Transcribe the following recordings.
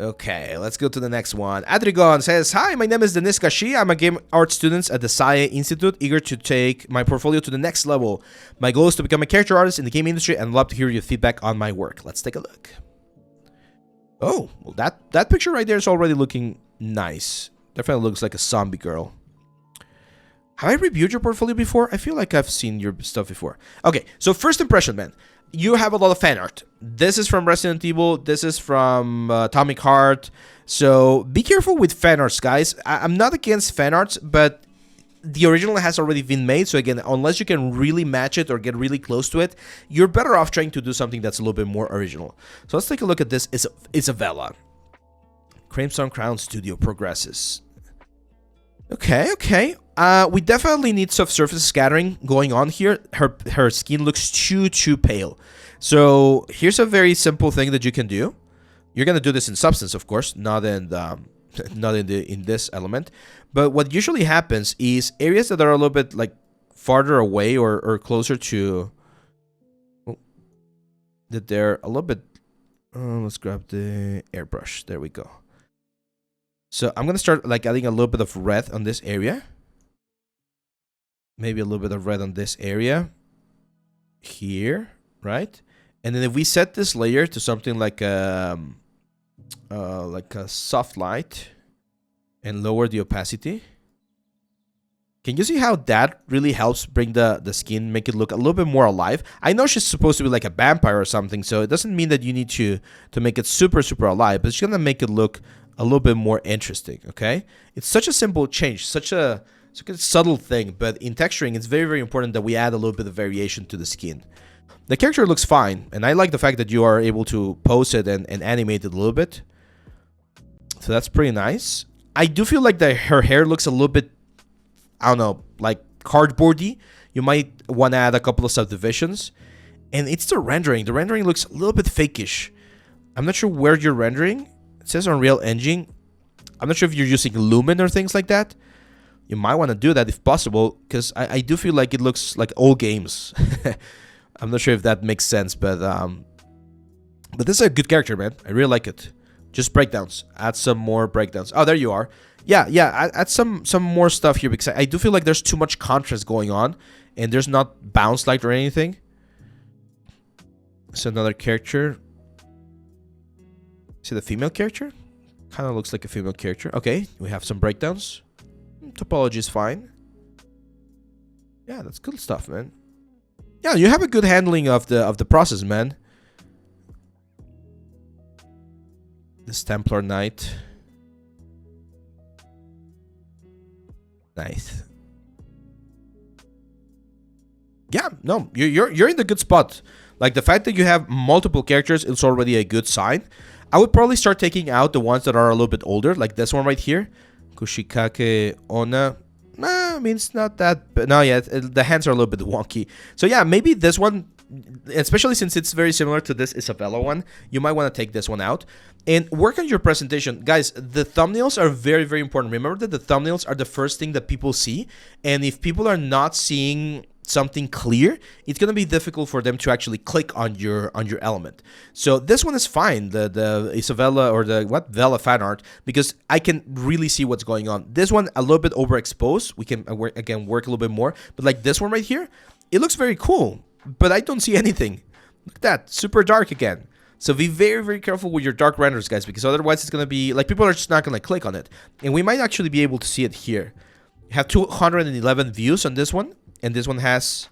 Okay, let's go to the next one. Adrigon says, hi, my name is Denis Gashi. I'm a game art student at the SAE Institute, eager to take my portfolio to the next level. My goal is to become a character artist in the game industry and love to hear your feedback on my work. Let's take a look. Oh, well, that picture right there is already looking nice. Definitely looks like a zombie girl. Have I reviewed your portfolio before? I feel like I've seen your stuff before. Okay, so first impression, man. You have a lot of fan art. This is from Resident Evil. This is from Atomic Heart. So be careful with fan arts, guys. I'm not against fan arts, but the original has already been made. So again, unless you can really match it or get really close to it, you're better off trying to do something that's a little bit more original. So let's take a look at this. Isabella. Crimson Crown Studio progresses. Okay. We definitely need subsurface scattering going on here. Her skin looks too pale. So here's a very simple thing that you can do. You're gonna do this in substance, of course, not in this element. But what usually happens is areas that are a little bit like farther away or closer to that they're a little bit. Let's grab the airbrush. There we go. So I'm gonna start like adding a little bit of red on this area. Maybe a little bit of red on this area. Here, right? And then if we set this layer to something like a soft light and lower the opacity. Can you see how that really helps bring the skin, make it look a little bit more alive? I know she's supposed to be like a vampire or something, so it doesn't mean that you need to make it super alive, but it's gonna make it look a little bit more interesting, okay? It's such a simple change, such a subtle thing, but in texturing, it's very important that we add a little bit of variation to the skin. The character looks fine, and I like the fact that you are able to pose it and animate it a little bit. So that's pretty nice. I do feel like her hair looks a little bit, I don't know, like cardboardy. You might want to add a couple of subdivisions. And it's the rendering. The rendering looks a little bit fakeish. I'm not sure where you're rendering. It says Unreal Engine. I'm not sure if you're using Lumen or things like that. You might want to do that if possible, because I do feel like it looks like old games. I'm not sure if that makes sense, but this is a good character, man. I really like it. Just breakdowns. Add some more breakdowns. Oh, there you are. Yeah. Add some more stuff here, because I do feel like there's too much contrast going on, and there's not bounce light or anything. It's another character. See the female character? Kind of looks like a female character. Okay, we have some breakdowns. Topology is fine. Yeah, that's good stuff, man. Yeah, you have a good handling of the process, man. This Templar Knight. Nice. Yeah, no, you're in the good spot. Like the fact that you have multiple characters is already a good sign. I would probably start taking out the ones that are a little bit older, like this one right here. Kushikake Ona. I mean, it's not that, but no, yeah, the hands are a little bit wonky. So yeah, maybe this one, especially since it's very similar to this Isabella one, you might want to take this one out and work on your presentation. Guys, the thumbnails are very important. Remember that the thumbnails are the first thing that people see, and if people are not seeing something clear, it's going to be difficult for them to actually click on your element. So this one is fine, the Isabella or the Vela fan art, because I can really see what's going on. This one a little bit overexposed. We can work a little bit more, but like this one right here, it looks very cool, but I don't see anything. Look at that, super dark again. So be very careful with your dark renders, guys, because otherwise it's going to be like people are just not going to click on it. And we might actually be able to see it here. You have 211 views on this one, and this one has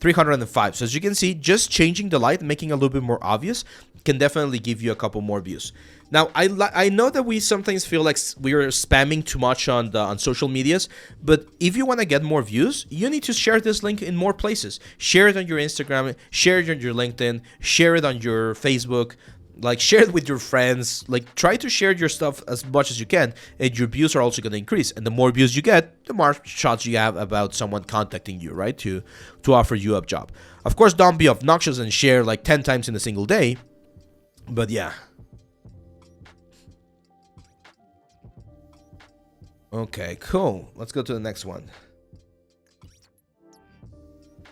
305. So as you can see, just changing the light, making it a little bit more obvious, can definitely give you a couple more views. Now, I know that we sometimes feel like we are spamming too much on social medias, but if you want to get more views, you need to share this link in more places. Share it on your Instagram, share it on your LinkedIn, share it on your Facebook. Like, share it with your friends. Like, try to share your stuff as much as you can, and your views are also going to increase. And the more views you get, the more shots you have about someone contacting you, right, to offer you a job. Of course, don't be obnoxious and share like 10 times in a single day. But yeah. Okay, cool. Let's go to the next one.